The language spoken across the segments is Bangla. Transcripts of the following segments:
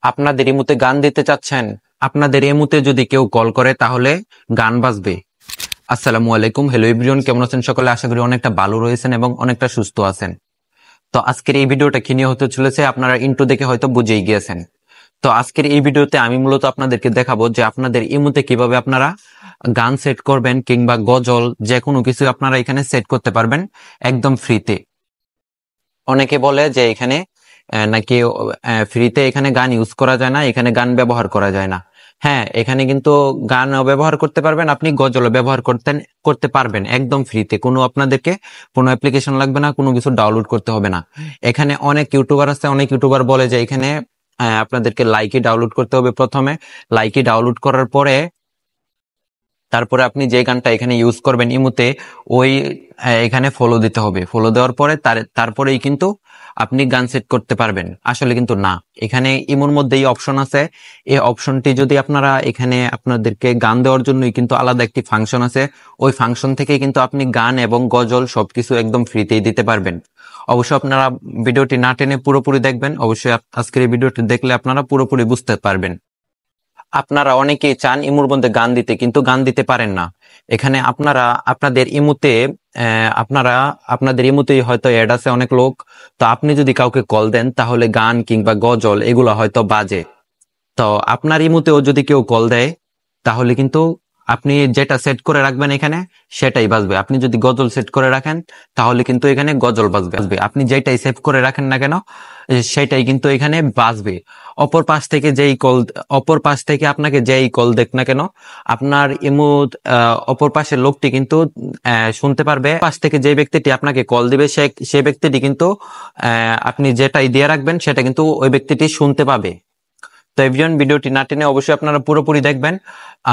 আপনাদের ইমুতে গান দিতে চাচ্ছেন? আপনাদের ইমুতে যদি কেউ কল করে তাহলে গান বাজবে। আসসালামু আলাইকুম, হ্যালো এভরিওয়ান, কেমন আছেন সকলে? আশা করি অনেকটা ভালো রয়েছেন এবং অনেকটা সুস্থ আছেন। তো আজকের এই ভিডিওটা কি নিয়ে হতে চলেছে আপনারা ইন্ট্রো দেখে হয়তো বুঝেই গিয়েছেন। তো আজকের এই ভিডিওতে আমি মূলত আপনাদেরকে দেখাবো যে আপনাদের ইমুতে কিভাবে আপনারা গান সেট করবেন কিংবা গজল যে কোনো কিছু আপনারা এখানে সেট করতে পারবেন একদম ফ্রিতে। অনেকে বলে যে এখানে নাকি ফ্রিতে এখানে গান ইউজ করা যায় না, এখানে গান ব্যবহার করা যায় না। হ্যাঁ, এখানে কিন্তু গানও ব্যবহার করতে পারবেন, আপনি গজলও ব্যবহার করতে পারবেন একদম ফ্রিতে। কোনো আপনাদেরকে কোনো অ্যাপ্লিকেশন লাগবে না, কোনো কিছু ডাউনলোড করতে হবে না। এখানে অনেক ইউটিউবার আছে, অনেক ইউটিউবার বলে যে এখানে আপনাদেরকে লাইকি ডাউনলোড করতে হবে প্রথমে। লাইকি ডাউনলোড করার পরে তারপরে আপনি যে গানটা এখানে ইউজ করবেন ইমুতে, ওই এখানে ফলো দিতে হবে। ফলো দেওয়ার পরে তারপরেই কিন্তু আপনি গান সেট করতে পারবেন। আসলে কিন্তু না, এখানে ইমুর মধ্যেই অপশন আছে। এই অপশনটি যদি আপনারা এখানে আপনাদেরকে গান দেওয়ার জন্যই কিন্তু আলাদা একটি ফাংশন আছে। ওই ফাংশন থেকে কিন্তু আপনি গান এবং গজল সবকিছু একদম ফ্রিতেই দিতে পারবেন। অবশ্যই আপনারা ভিডিওটি না টেনে পুরোপুরি দেখবেন। অবশ্যই আজকের এই ভিডিওটি দেখলে আপনারা পুরোপুরি বুঝতে পারবেন। আপনারা অনেকেই চান ইমুর মধ্যে গান দিতে, কিন্তু গান দিতে পারেন না। এখানে আপনারা আপনাদের ইমুতে আপনাদের ইমুতেই হয়তো অ্যাড আছে অনেক লোক। তো আপনি যদি কাউকে কল দেন তাহলে গান কিংবা গজল এগুলো হয়তো বাজে। তো আপনার ইমুতেও যদি কেউ কল দেয় তাহলে কিন্তু আপনি যেটা সেট করে রাখবেন এখানে সেটাই বাজবে। আপনি যদি গজল সেট করে রাখেন তাহলে কিন্তু এখানে গজল বাজবে। আপনি যেটাই সেভ করে রাখেন না কেন সেটাই কিন্তু এখানে বাজবে। অপর পাশ থেকে আপনাকে যেই কল দেখ না কেন, আপনার ইমু অপর পাশের লোকটি কিন্তু শুনতে পারবে। পাশ থেকে যে ব্যক্তিটি আপনাকে কল দিবে সে ব্যক্তিটি কিন্তু আপনি যেটাই দিয়ে রাখবেন সেটা কিন্তু ওই ব্যক্তিটি শুনতে পাবে। তো এভরিওয়ান, ভিডিওটি না টেনে অবশ্যই আপনারা পুরোপুরি দেখবেন।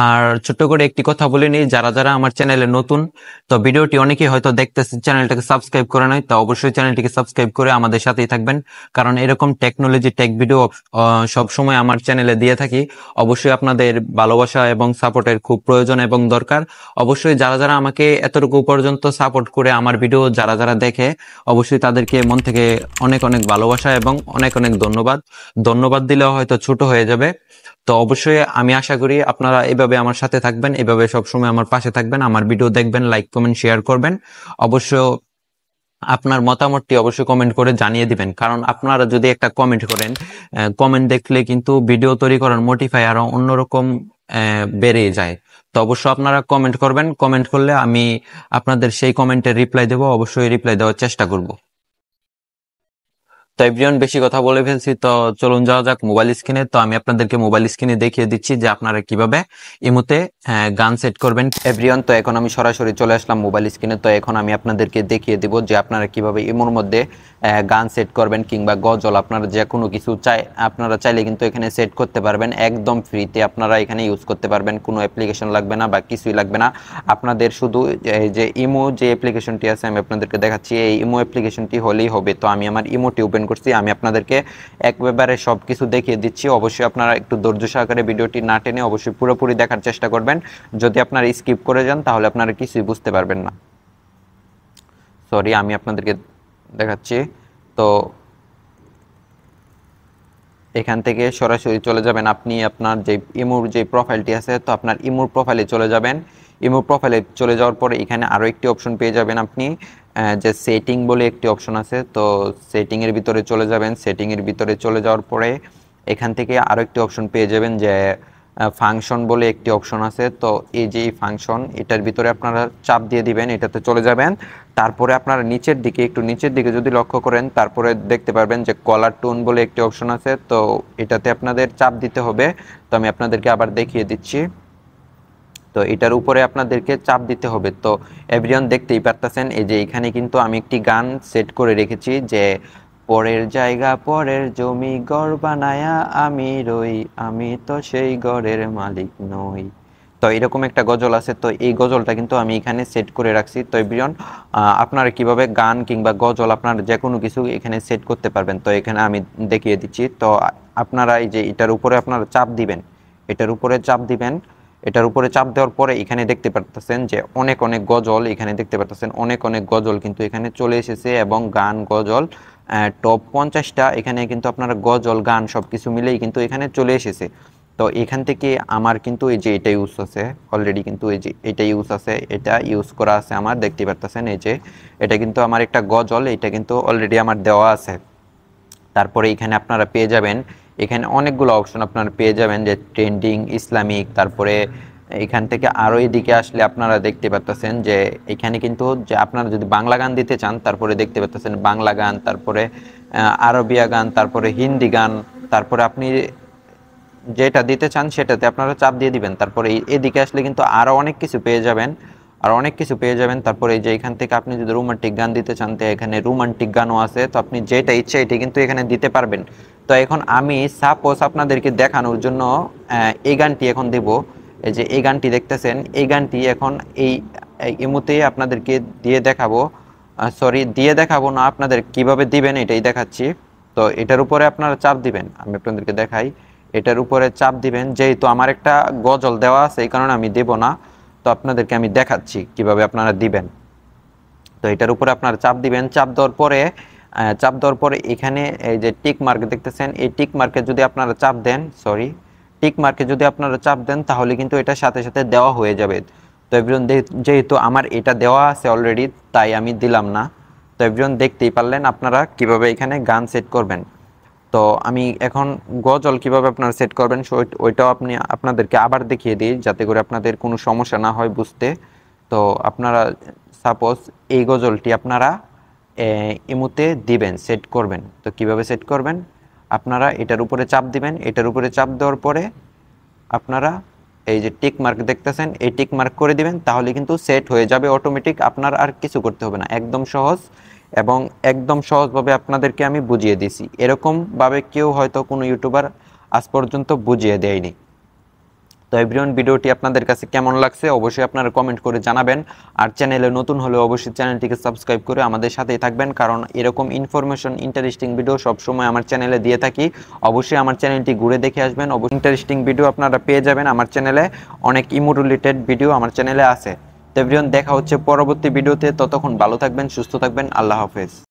আর ছোট্ট করে একটি কথা বলে নিই, যারা যারা আমার চ্যানেলে নতুন, তো ভিডিওটি অনেকেই হয়তো দেখতেছে চ্যানেলটাকে সাবস্ক্রাইব করে নাই, তো অবশ্যই চ্যানেলটিকে সাবস্ক্রাইব করে আমাদের সাথেই থাকবেন। কারণ এরকম টেকনোলজি টেক ভিডিও সব সময় আমার চ্যানেলে দিয়ে থাকি। অবশ্যই আপনাদের ভালোবাসা এবং সাপোর্টের খুব প্রয়োজন এবং দরকার। অবশ্যই যারা যারা আমাকে এতটুকু পর্যন্ত সাপোর্ট করে আমার ভিডিও যারা যারা দেখে, অবশ্যই তাদেরকে মন থেকে অনেক অনেক ভালোবাসা এবং অনেক অনেক ধন্যবাদ দিলেও হয়তো ছোট হয়ে যাবে। তো অবশ্যই আমি আশা করি আপনারা এভাবে আমার সাথে থাকবেন, এভাবে সবসময় আমার পাশে থাকবেন, আমার ভিডিও দেখবেন, লাইক কমেন্ট শেয়ার করবেন। অবশ্য আপনার মতামতটি অবশ্যই কমেন্ট করে জানিয়ে দিবেন, কারণ আপনারা যদি একটা কমেন্ট করেন, কমেন্ট দেখলে কিন্তু ভিডিও তৈরি করার মোটিফাই আরো অন্যরকম বেড়ে যায়। তো অবশ্যই আপনারা কমেন্ট করবেন, কমেন্ট করলে আমি আপনাদের সেই কমেন্টের রিপ্লাই দেবো, অবশ্যই রিপ্লাই দেওয়ার চেষ্টা করব। তো এভরিওয়ান, বেশি কথা বলে ফেলছি, তো চলুন যাওয়া যাক মোবাইল স্ক্রিনে। তো আমি আপনাদেরকে মোবাইল স্ক্রিনে দেখিয়ে দিচ্ছি যে আপনারা কিভাবে ইমুতে গান সেট করবেন। এভরিওয়ান, তো এখন আমি সরাসরি চলে আসলাম মোবাইল স্ক্রিনে। তো এখন আমি আপনাদেরকে দেখিয়ে দিব যে আপনারা কিভাবে ইমুর মধ্যে গান সেট করবেন কিংবা গজল আপনারা যে কোনো কিছু আপনারা চাইলে কিন্তু এখানে সেট করতে পারবেন একদম ফ্রিতে। আপনারা এখানে ইউজ করতে পারবেন, কোনো অ্যাপ্লিকেশন লাগবে না বা কিছুই লাগবে না। আপনাদের শুধু এই যে ইমো যে অ্যাপ্লিকেশনটি আছে আমি আপনাদেরকে দেখাচ্ছি, এই ইমো অ্যাপ্লিকেশনটি হলেই হবে। তো আমি আমার ইমোটি ওপেন করছি, আমি আপনাদেরকে একবারে সব কিছু দেখিয়ে দিচ্ছি। অবশ্যই আপনারা একটু ধৈর্য সহকারে ভিডিওটি না টেনে অবশ্যই পুরোপুরি দেখার চেষ্টা করবেন। যদি আপনারা স্কিপ করে যান তাহলে আপনারা কিছুই বুঝতে পারবেন না। সরি, আমি আপনাদেরকে দেখাচ্ছি। তো এখান থেকে সরাসরি চলে যাবেন আপনি আপনার যে ইমোর যে প্রোফাইলটি আছে, তো আপনার ইমোর প্রোফাইলে চলে যাবেন। ইমোর প্রোফাইলে চলে যাওয়ার পরে এখানে আরও একটি অপশন পেয়ে যাবেন আপনি, যে সেটিং বলে একটি অপশন আছে। তো সেটিংয়ের ভিতরে চলে যাবেন। সেটিংয়ের ভিতরে চলে যাওয়ার পরে এখান থেকে আরও একটি অপশন পেয়ে যাবেন যে ফাংশন বলে একটি অপশন আছে। তো এই যে ফাংশন, এটার ভিতরে আপনারা চাপ দিয়ে দিবেন, এটাতে চলে যাবেন। তারপরে আপনারা একটু নিচের দিকে যদি লক্ষ্য করেন, তারপরে দেখতে পারবেন যে কলার টোন বলে একটি অপশন আছে। তো এটাতে আপনাদের চাপ দিতে হবে। তো আমি আপনাদেরকে আবার দেখিয়ে দিচ্ছি। তো এটার উপরে আপনাদেরকে চাপ দিতে হবে। তো এভরিওয়ান, দেখতেই পারতেছেন এই যে এখানে কিন্তু আমি একটি গান সেট করে রেখেছি যে পরের জায়গা পরের জমি ঘর বানায়া আমি রই, আমি তো সেই ঘরের মালিক নই। তো এরকম একটা গজল আছে। তো এই গজলটা কিন্তু আমি এখানে সেট করে রাখছি। তো এভরিওয়ান, আপনারা কিভাবে গান কিংবা গজল আপনারা যে কোনো কিছু এখানে সেট করতে পারবেন, তো এখানে আমি দেখিয়ে দিচ্ছি। তো আপনারা এই যে এটার উপরে আপনারা চাপ দিবেন, এটার উপরে চাপ দিবেন। এটার উপরে চাপ দেওয়ার পরে এখানে দেখতে পারতেছেন যে অনেক অনেক গজল, এখানে দেখতে পারতেছেন অনেক অনেক গজল কিন্তু এখানে চলে এসেছে এবং গান গজল টপ 50টা এখানে কিন্তু আপনারা গজল গান সবকিছু মিলেই কিন্তু এখানে চলে এসেছে। তো এখান থেকে আমার কিন্তু এই যে এটা ইউজ আছে অলরেডি, কিন্তু এই যে এটা ইউজ আছে, এটা ইউজ করা আছে আমার, দেখতে পারতেছেন এই যে এটা কিন্তু আমার একটা গজল, এটা কিন্তু অলরেডি আমার দেওয়া আছে। তারপরে এখানে আপনারা পেয়ে যাবেন, এখানে অনেকগুলো অপশন আপনারা পেয়ে যাবেন যে ট্রেন্ডিং, ইসলামিক, তারপরে এখান থেকে আরও এদিকে আসলে আপনারা দেখতে পাচ্ছেন যে এখানে কিন্তু যে আপনারা যদি বাংলা গান দিতে চান, তারপরে দেখতে পাচ্ছেন বাংলা গান, তারপরে আরবিয়া গান, তারপরে হিন্দি গান, তারপরে আপনি যেটা দিতে চান সেটাতে আপনারা চাপ দিয়ে দিবেন। তারপরে এদিকে আসলে কিন্তু আরও অনেক কিছু পেয়ে যাবেন, আর অনেক কিছু পেয়ে যাবেন। তারপরে এই যে এখান থেকে আপনি যদি রোমান্টিক গান দিতে চান তো এখানে রোমান্টিক গানও আছে, তো আপনি যেটা ইচ্ছে এটি কিন্তু এখানে দিতে পারবেন। তো এখন আমি সাপোজ আপনাদেরকে দেখানোর জন্য এই গানটি এখন দেব। এই যে এই গানটি দেখতেছেন, এই গানটি এখন এই মুহূর্তে আপনাদেরকে দিয়ে দেখাবো, সরি দিয়ে দেখাবো না, আপনাদের কিভাবে দিবেন এটাই দেখাচ্ছি। তো এটার উপরে আপনারা চাপ দিবেন, আমি আপনাদেরকে দেখাই। এটার উপরে চাপ দিবেন, যেহেতু আমার একটা গজল দেওয়া আছে এই কারণে আমি দেব না, তো আপনাদেরকে আমি দেখাচ্ছি কিভাবে আপনারা দিবেন। তো এটার উপরে আপনারা চাপ দিবেন, চাপ দেওয়ার পরে এখানে এই যে টিক মার্ক দেখতেছেন, এই টিক মার্কে যদি আপনারা চাপ দেন, সরি টিক মার্কে যদি আপনারা চাপ দেন তাহলে কিন্তু এটা সাথে সাথে দেওয়া হয়ে যাবে। তো এভরিওয়ান যেহেতু আমার এটা দেওয়া আছে অলরেডি তাই আমি দিলাম না। তো এভরিওয়ান দেখতেই পারলেন আপনারা কিভাবে এখানে গান সেট করবেন। তো আমি এখন গজল কিভাবে আপনারা সেট করবেন ওইটাও আপনাদেরকে আবার দেখিয়ে দিই যাতে করে আপনাদের কোনো সমস্যা না হয় বুঝতে। তো আপনারা সাপোজ এই গজলটি আপনারা ইমুতে দিবেন, সেট করবেন। তো কিভাবে সেট করবেন, আপনারা এটার উপরে চাপ দিবেন, এটার উপরে চাপ দেওয়ার পরে আপনারা এই যে টিক মার্ক দেখতেছেন এই টিক মার্ক করে দিবেন, তাহলে কিন্তু সেট হয়ে যাবে অটোমেটিক, আপনার আর কিছু করতে হবে না। একদম সহজ এবং একদম সহজভাবে আপনাদেরকে আমি বুঝিয়ে দিছি, এরকমভাবে কেউ হয়তো কোনো ইউটিউবার আজ পর্যন্ত বুঝিয়ে দেয়নি। তো এভরিওয়ান ভিডিওটি আপনাদের কাছে কেমন লাগছে অবশ্যই আপনারা কমেন্ট করে জানাবেন, আর চ্যানেলে নতুন হলে অবশ্যই চ্যানেলটিকে সাবস্ক্রাইব করে আমাদের সাথেই থাকবেন, কারণ এরকম ইনফরমেশন ইন্টারেস্টিং ভিডিও সবসময় আমার চ্যানেলে দিয়ে থাকি। অবশ্যই আমার চ্যানেলটি ঘুরে দেখে আসবেন, অবশ্যই ইন্টারেস্টিং ভিডিও আপনারা পেয়ে যাবেন আমার চ্যানেলে, অনেক ইমো রিলেটেড ভিডিও আমার চ্যানেলে আছে। তো এভরিওয়ান দেখা হচ্ছে পরবর্তী ভিডিওতে, ততক্ষণ ভালো থাকবেন, সুস্থ থাকবেন, আল্লাহ হাফেজ।